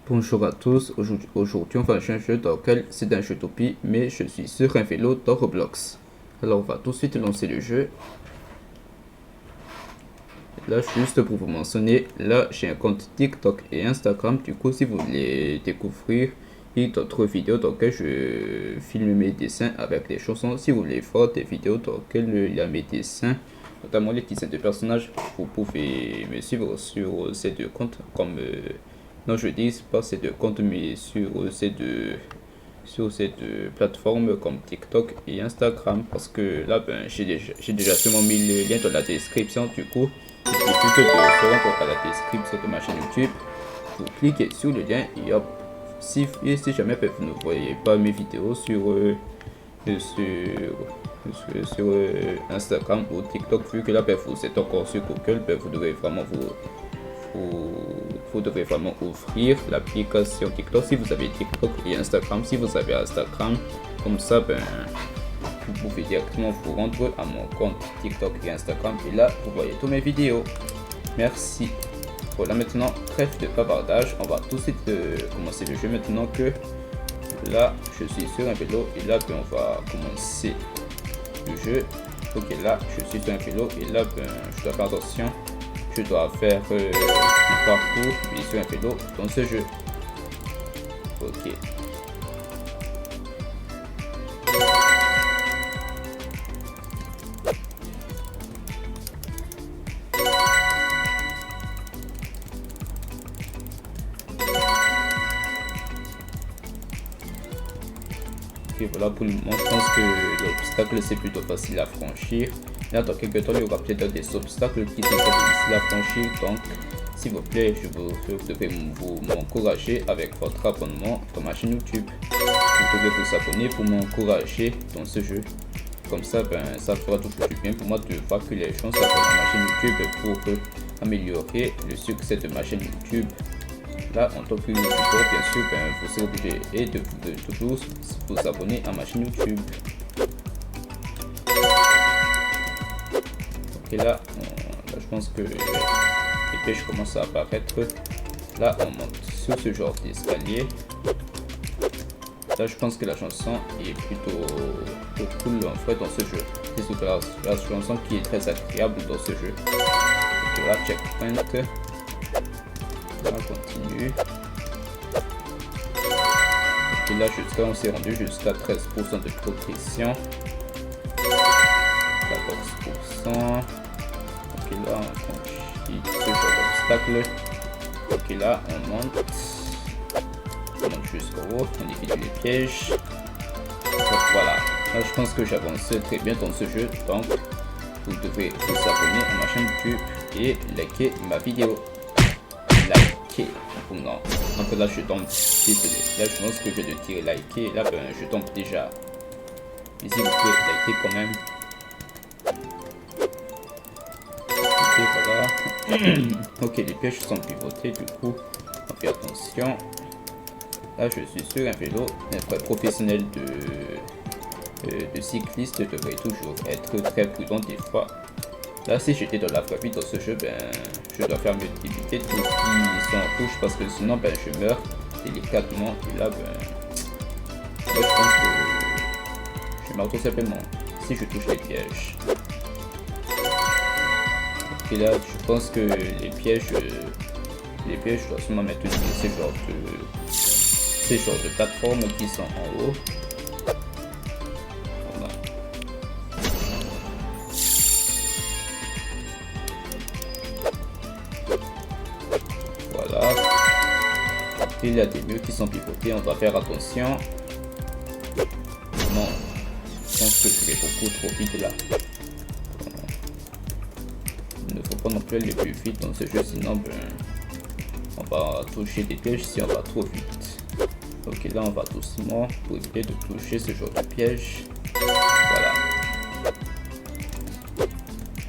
Bonjour à tous, aujourd'hui on va jouer un jeu dans lequel c'est un jeu Utopie, mais je suis sur un vélo dans Roblox. Alors on va tout de suite lancer le jeu. Là juste pour vous mentionner, là j'ai un compte TikTok et Instagram, du coup si vous voulez découvrir d'autres vidéos dans lesquelles je filme mes dessins avec des chansons, si vous voulez voir des vidéos dans lesquelles il y a mes dessins, notamment les dessins de personnages, vous pouvez me suivre sur ces deux comptes comme... non, je dis pas ces deux comptes, mais sur ces deux plateformes comme TikTok et Instagram. Parce que là, j'ai déjà sûrement mis le lien dans la description. Du coup, il suffit que de se rendre à la description de ma chaîne YouTube. Vous cliquez sur le lien et hop. Si jamais vous ne voyez pas mes vidéos sur Instagram ou TikTok, vu que là, vous êtes encore sur Google, vous devrez vraiment vous devrez vraiment ouvrir l'application TikTok si vous avez TikTok et Instagram. Si vous avez Instagram, comme ça, vous pouvez directement vous rendre à mon compte TikTok et Instagram et là, vous voyez toutes mes vidéos. Merci. Voilà, maintenant, trêve de bavardage. On va tout de suite commencer le jeu maintenant que là, je suis sur un vélo et là, on va commencer le jeu. Ok, là, je suis sur un vélo et là, je dois faire attention. Je dois faire un parcours et sur un vélo dans ce jeu. Ok. Et voilà, pour le moment, je pense que l'obstacle c'est plutôt facile à franchir. Là, dans quelques temps, il y aura peut-être des obstacles qui sont très difficiles à franchir. Donc, s'il vous plaît, je devrais vous m'encourager avec votre abonnement dans ma chaîne YouTube. Vous devez vous abonner pour m'encourager dans ce jeu. Comme ça, ça fera toujours du bien pour moi de voir que les gens s'abonnent à ma chaîne YouTube pour améliorer le succès de ma chaîne YouTube. Là, en tant que youtubeur, bien sûr, vous serez obligé de toujours vous abonner à ma chaîne YouTube. Ok, là, je pense que les pièges commencent à apparaître. Là, on monte sur ce genre d'escalier. Là, je pense que la chanson est plutôt cool en fait dans ce jeu. C'est surtout la chanson qui est très agréable dans ce jeu. Ok, là, checkpoint. On continue. Et là, on s'est rendu jusqu'à 13% de progression. 14%. Ok, là, on franchit ce genre d'obstacle. Ok, là, on monte. On monte jusqu'au haut. On évite les pièges. Donc voilà. Là, je pense que j'avance très bien dans ce jeu. Donc, vous devez vous abonner à ma chaîne YouTube et liker ma vidéo. Liker. Non. Donc là, je tombe. Désolé. Là, je pense que je vais tirer liker. Là, je tombe déjà. Mais s'il vous plaît, likez quand même. Ok, voilà. Ok, les pièges sont pivotés. Du coup, on fait attention. Là, je suis sur un vélo. Un vrai professionnel de cycliste devrait toujours être très prudent des fois. Là, si j'étais dans la vraie vie dans ce jeu, je dois faire éviter tout ce qui sont en touche parce que sinon, je meurs délicatement. Et là, je pense que je meurs tout simplement si je touche les pièges. Et là, je pense que les pièges, je dois seulement mettre ces genres de plateformes qui sont en haut. Voilà. Il y a des murs qui sont pivotés, on doit faire attention. Non, je pense que je vais beaucoup trop vite là. Il ne faut pas non plus aller plus vite dans ce jeu, sinon on va toucher des pièges si on va trop vite. Ok, là on va doucement pour éviter de toucher ce genre de piège. Voilà.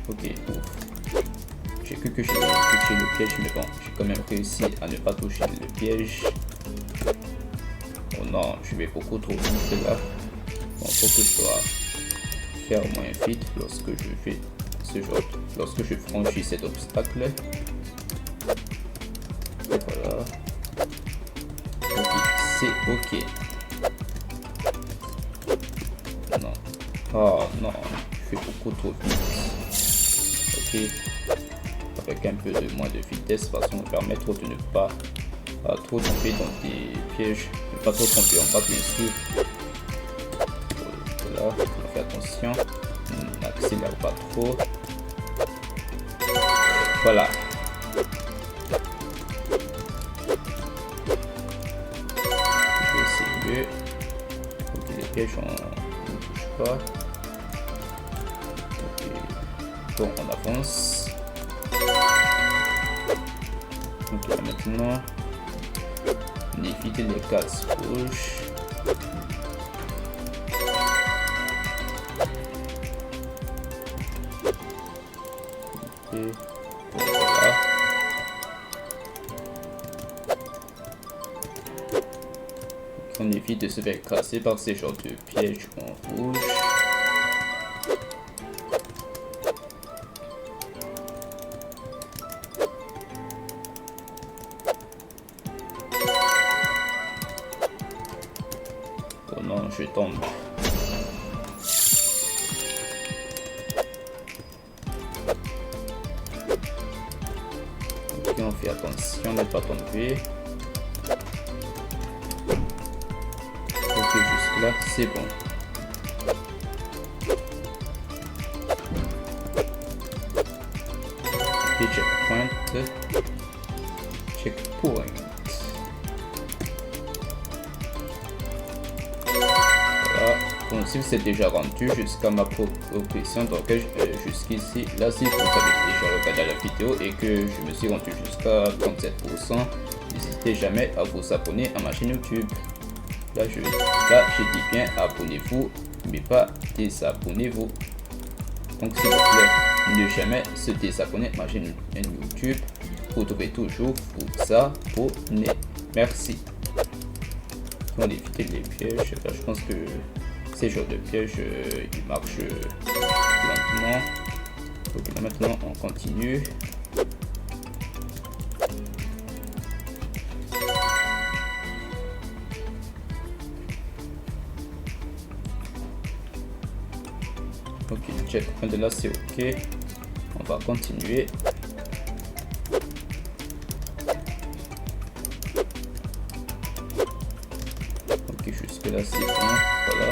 Ok, ouf. J'ai cru que j'allais toucher le piège, mais bon, j'ai quand même réussi à ne pas toucher le piège. Oh non, je vais beaucoup trop vite là. Bon, faut que je dois faire moins vite lorsque je fais lorsque je franchis cet obstacle. Et voilà. c'est ok. Non. Oh non, je fais beaucoup trop vite. Ok. Avec un peu de moins de vitesse, façon de permettre de ne pas trop tomber dans des pièges. Ne pas trop tomber en bas, bien sûr. Voilà, on fait attention. On n'accélère pas trop. Voilà. C'est mieux. Ok, les pièges on ne bouge pas. Ok. Bon, on avance. Ok, là maintenant, on évite les cases rouges. Et voilà. On évite de se faire casser par ces genres de pièges en rouge. Oh non, je tombe. Ok, on fait attention de ne pas tomber. Ok, jusque là, c'est bon. Ok, checkpoint. Checkpoint. Voilà. Bon, si vous êtes déjà rendu jusqu'à ma progression, donc jusqu'ici, là, si vous avez déjà regardé la vidéo et que je me suis rendu jusqu'à 37%, n'hésitez jamais à vous abonner à ma chaîne YouTube. Là, je dis bien abonnez-vous, mais pas désabonnez-vous. Donc, s'il vous plaît, ne jamais se désabonner à ma chaîne YouTube. Vous devez toujours vous abonner. Merci. On évite les pièges. Là, je pense que ces genres de pièges, ils marchent lentement. Donc là, maintenant, on continue. Ok, le checkpoint de là, c'est ok. On va continuer. Ok, jusque là, c'est bon. Voilà.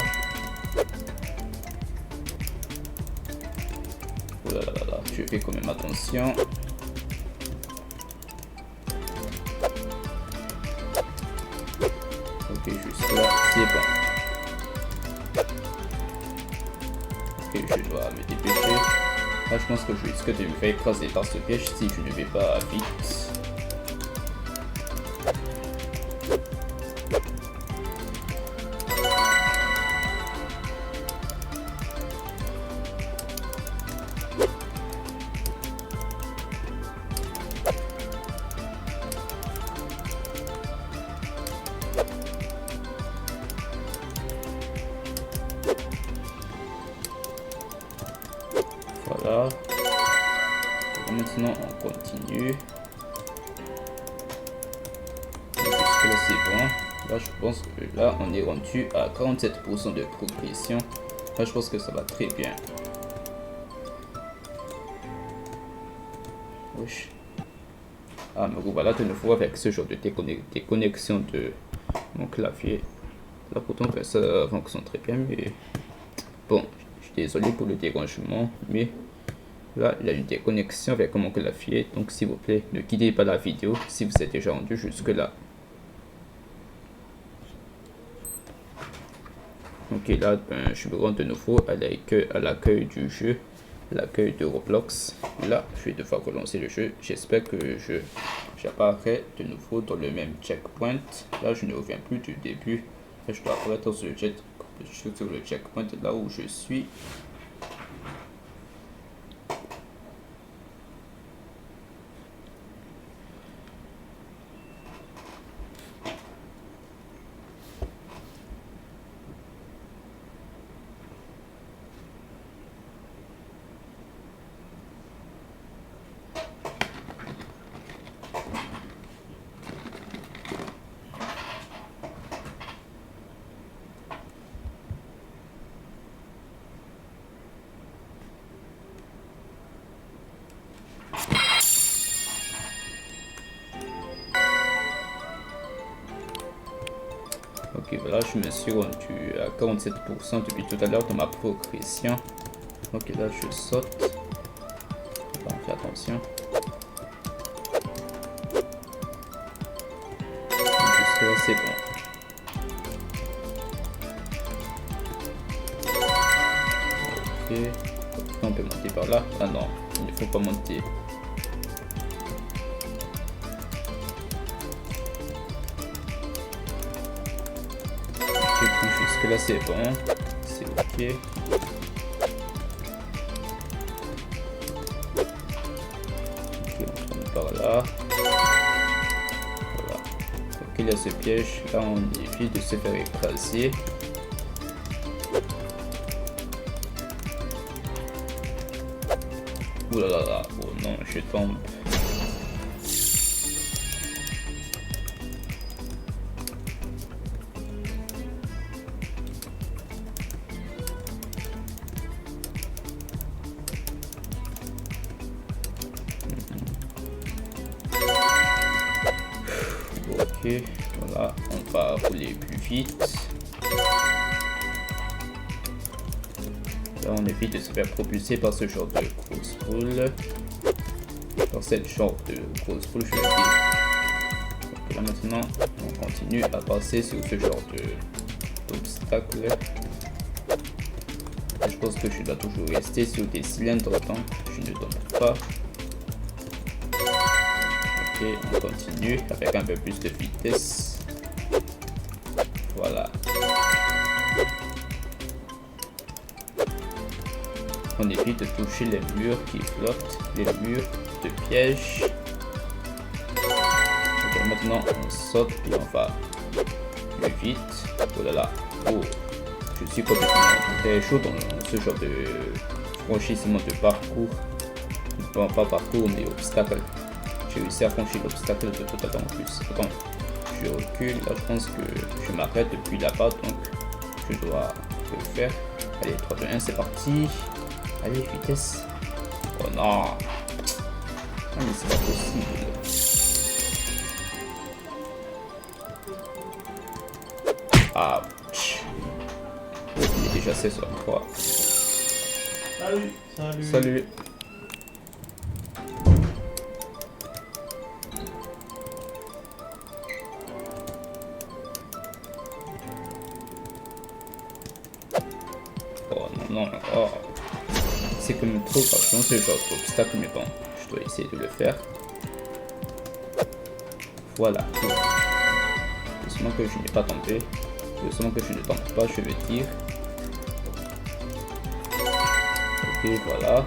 Oh là là là là, je fais quand même attention. Ok, jusque là, c'est bon. Ok, je dois me dépêcher. Là, je pense que je risque de me faire écraser par ce piège si je ne vais pas vite. Voilà. Et maintenant, on continue. Jusque là, c'est bon. Là, je pense que là, on est rendu à 47% de progression. Là, je pense que ça va très bien. Wesh. Ah, me revoilà de nouveau avec ce genre de déconnexion de mon clavier. Là, pourtant, ça fonctionne très bien, mais bon, je suis désolé pour le dérangement, mais là, il y a une déconnexion avec mon clavier. Donc, s'il vous plaît, ne quittez pas la vidéo si vous êtes déjà rendu jusque-là. Ok, là, je me rends de nouveau à l'accueil du jeu, l'accueil de Roblox. Là, je vais devoir relancer le jeu. J'espère que j'apparais de nouveau dans le même checkpoint. Là, je ne reviens plus du début. Là, je dois apparaître sur le checkpoint là où je suis. Ok, voilà, je me suis rendu à 47% depuis tout à l'heure dans ma progression. Ok, là je saute. On fait attention. Jusque là c'est bon. Ok, on peut monter par là. Ah non, il ne faut pas monter. Ok, bon, jusque là c'est bon. C'est ok. Ok, on tourne par là. Voilà. Ok, il y a ce piège. Là on évite de se faire écraser. Ouh là là là, oh non, je tombe. Ok, voilà, on va rouler plus vite. Là, on évite de se faire propulser par ce genre de grosse boule. Par cette genre de grosse boule, je veux dire. Donc là, maintenant, on continue à passer sur ce genre d'obstacle. Je pense que je dois toujours rester sur des cylindres tant que je ne tombe pas. Ok, on continue avec un peu plus de vitesse. Voilà. On évite de toucher les murs qui flottent, les murs de piège. Donc maintenant on saute et on va plus vite. Oh là là, oh, je suis complètement très chaud dans ce genre de franchissement de parcours. Bon, pas parcours mais obstacle. J'ai réussi à franchir l'obstacle de tout à l'heure en plus. Attends, je recule, là je pense que je m'arrête depuis là-bas donc je dois le faire. Allez, 3, 2, 1, c'est parti. Allez, vitesse. Oh non. Ah mais c'est pas possible. Ouch. Il est déjà 16h03. Salut, salut. Salut. Oh non, non, oh. C'est quand même trop grave dans ce genre d'obstacle, mais bon, je dois essayer de le faire. Voilà. Heureusement que je n'ai pas tombé. Heureusement que je ne tombe pas, je veux dire. Ok, voilà.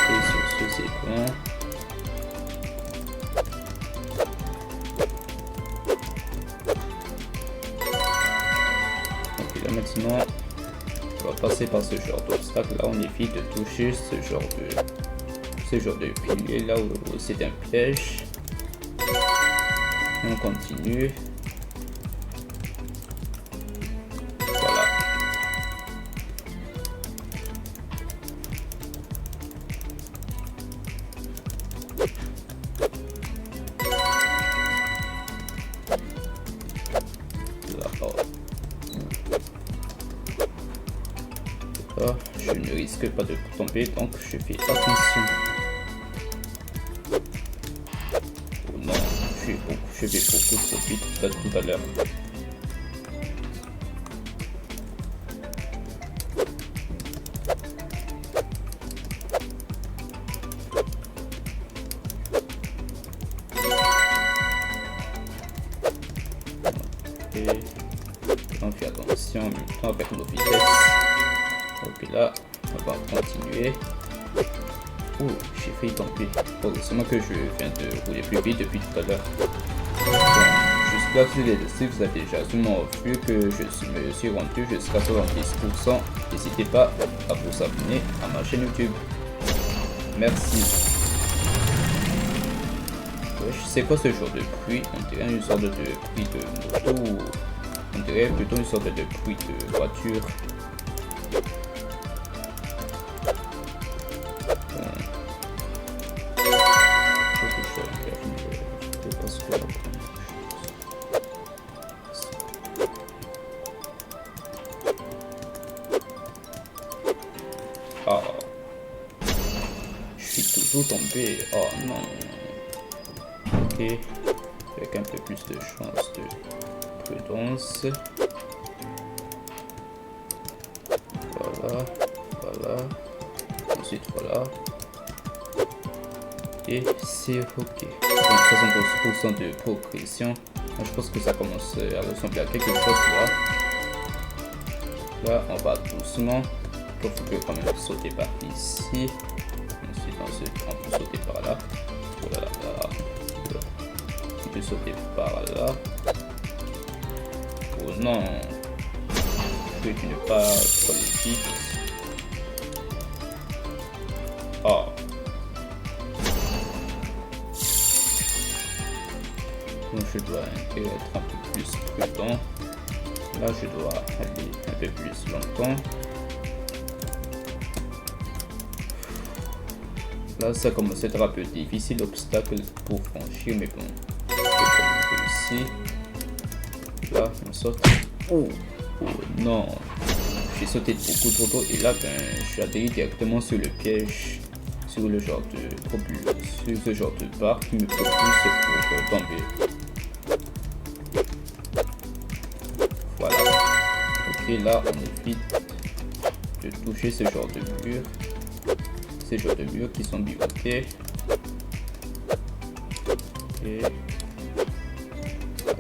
Et sur ce, c'est bon. Maintenant, on va passer par ce genre d'obstacle. Là, on évite de toucher ce genre de pilier là où c'est un piège. Et on continue. Voilà. Je ne risque pas de tomber donc je fais attention. Oh non, je vais beaucoup trop vite tout à l'heure. Ok, on fait attention en même temps avec nos vitesses. Ok, là, on va continuer. Oh, j'ai failli tomber. Heureusement que je viens de rouler plus vite depuis tout à l'heure. Bon, jusque-là, sur les dessus, vous avez déjà sûrement vu que je me suis rendu jusqu'à 70%. N'hésitez pas à vous abonner à ma chaîne YouTube. Merci. Ouais, c'est quoi ce genre de bruit? On dirait une sorte de bruit de moto. On dirait plutôt une sorte de bruit de voiture. Ah. Je suis toujours tombé. Oh non. Ok. Avec un peu plus de chance de prudence. Voilà. Voilà. Ensuite, voilà. Et c'est ok. Donc 72% de progression. Je pense que ça commence à ressembler à quelque chose là. Là, on va doucement. Donc, on peut quand même sauter par ici. Ensuite, on peut sauter par là. Voilà, là. On peut sauter par là. Oh non. Je vais ne pas trop vite. Oh. Donc je dois être un peu plus prudent. Là je dois aller un peu plus longtemps. Là ça commence à être un peu difficile, l'obstacle pour franchir, mais bon. J'ai réussi. Là on saute. Oh, non. J'ai sauté beaucoup trop tôt et là ben, je suis atterri directement sur le piège. Sur le genre de sur ce genre de barre qui me propulse pour tomber. Voilà. Ok, là on évite de toucher ce genre de mur. Ces genres de murs qui sont bivotés. Et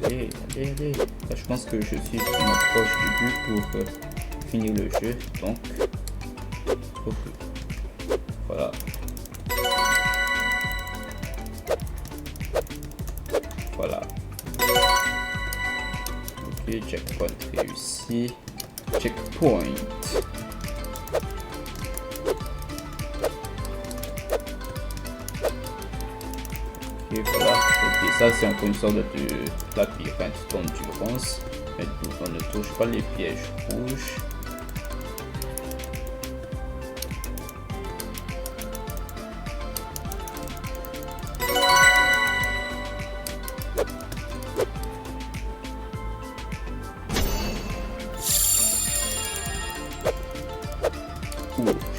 allez. Là, je pense que je suis vraiment proche du but pour finir le jeu. Donc, voilà. Voilà. Ok, checkpoint réussi. Checkpoint. Et voilà. Ok, ça c'est encore une sorte de labyrinthe d'endurance. Mais on ne touche pas les pièges rouges.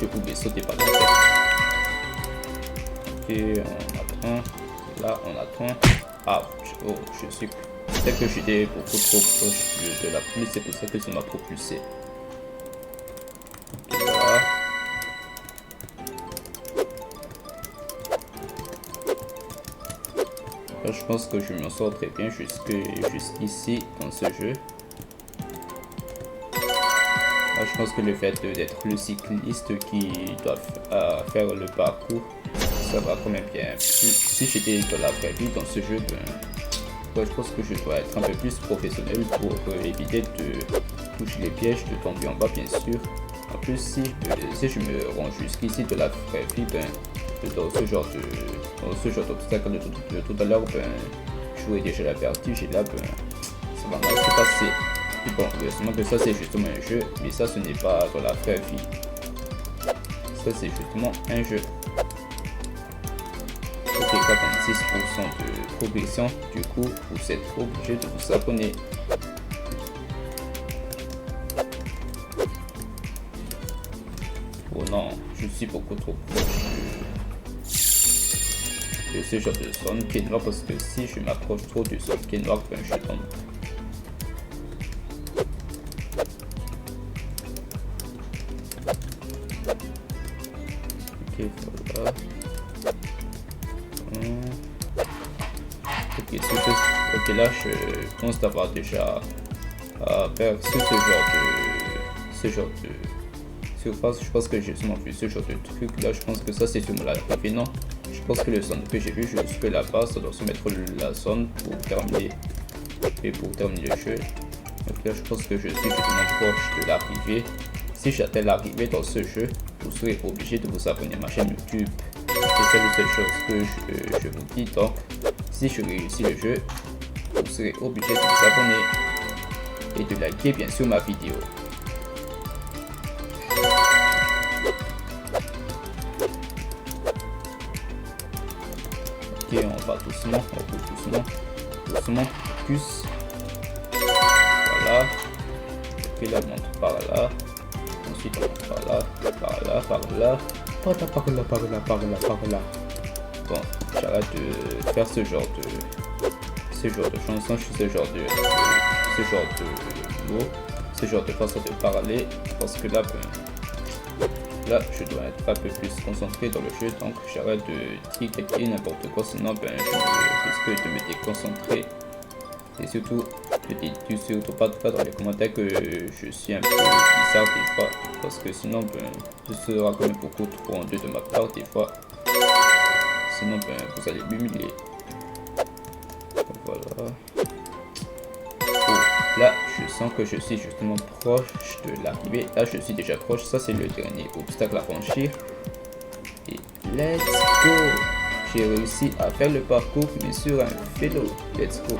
Je pouvais sauter par la tête. Ok, on attend. Là, on attend. Ah, oh, je suis. Peut-être que j'étais beaucoup trop proche de la pluie, c'est pour ça que ça m'a propulsé. Ok, voilà. Là, je pense que je m'en sors très bien jusqu'ici dans ce jeu. Là, je pense que le fait d'être le cycliste qui doit faire le parcours, ça va quand même bien. Si j'étais dans la vraie vie dans ce jeu, ben, ouais, je pense que je dois être un peu plus professionnel pour éviter de toucher les pièges, de tomber en bas bien sûr. En plus, si je me rends jusqu'ici de la vraie vie, ben, dans ce genre d'obstacle de tout à l'heure, ben, je jouais déjà la vertige et là, ben, ça va mal se passer. Et bon, heureusement que ça c'est justement un jeu, mais ça ce n'est pas dans la vraie vie. Ça c'est justement un jeu. Ok, 46% de progression, du coup vous êtes obligé de vous abonner. Oh non, je suis beaucoup trop proche de ce genre de zone qui est noire parce que si je m'approche trop du zone qui est noire, ben je tombe. Ok, voilà. Ok, là je pense d'avoir déjà perçu ce genre de surface. Je pense que j'ai sûrement vu ce genre de truc. Là, je pense que ça c'est sûrement la arrivée. Non, je pense que le zone que j'ai vu jusque là-bas, ça doit se mettre la zone pour terminer le jeu. Donc là, je pense que je suis vraiment proche de l'arrivée. Si j'atteins l'arrivée dans ce jeu, vous serez obligé de vous abonner à ma chaîne YouTube. C'est la seule chose que je vous dis. Donc, si je réussis le jeu, vous serez obligé de vous abonner et de liker bien sûr ma vidéo. Ok, on va doucement, doucement, focus. Voilà. Ok, là, on monte par là. ensuite on va par là, par là, par là, par là, par là, par là, par là, par là. Bon, j'arrête de faire ce genre de chanson, ce genre de mots, ce genre de façon de parler, parce que là, là, je dois être un peu plus concentré dans le jeu, donc j'arrête de dire n'importe quoi, sinon je risque de me déconcentrer. Et surtout, ne dites surtout pas dans les commentaires que je suis un peu bizarre des fois, parce que sinon, ce sera quand même beaucoup trop honteux de ma part des fois. Sinon, vous allez m'humilier. Voilà. Oh, là, je sens que je suis justement proche de l'arrivée. Là, je suis déjà proche. Ça, c'est le dernier obstacle à franchir. Et let's go! J'ai réussi à faire le parcours, mais sur un vélo. Let's go!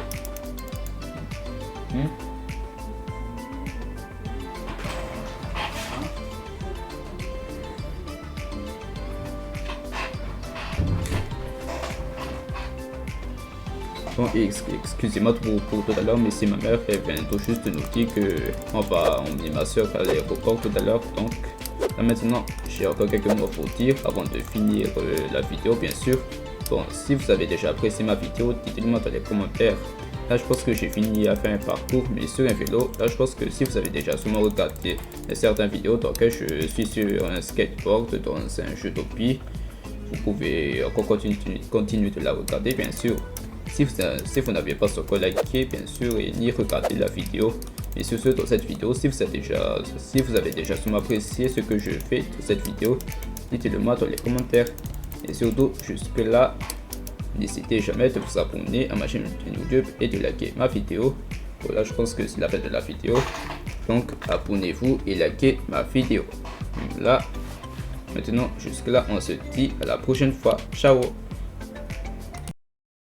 Bon, excusez-moi pour tout à l'heure, mais c'est ma mère, elle vient tout juste de nous dire qu'on va emmener ma soeur à l'aéroport tout à l'heure. Donc là maintenant, j'ai encore quelques mots pour dire avant de finir la vidéo, bien sûr. Bon, si vous avez déjà apprécié ma vidéo, dites-le-moi dans les commentaires. Là, je pense que j'ai fini à faire un parcours, mais sur un vélo. Là, je pense que si vous avez déjà sûrement regardé certaines vidéos dans lesquelles je suis sur un skateboard dans un jeu d'OPI, vous pouvez encore continuer de la regarder, bien sûr. Si vous n'avez pas encore liké, bien sûr, et ni regardé la vidéo. Et sur ce, dans cette vidéo, si vous avez déjà sûrement apprécié ce que je fais dans cette vidéo, dites-le moi dans les commentaires. Et surtout, jusque là, n'hésitez jamais de vous abonner à ma chaîne YouTube et de liker ma vidéo. Voilà, je pense que c'est la fin de la vidéo. Donc, abonnez-vous et likez ma vidéo. Là, maintenant, jusque là, on se dit à la prochaine fois. Ciao!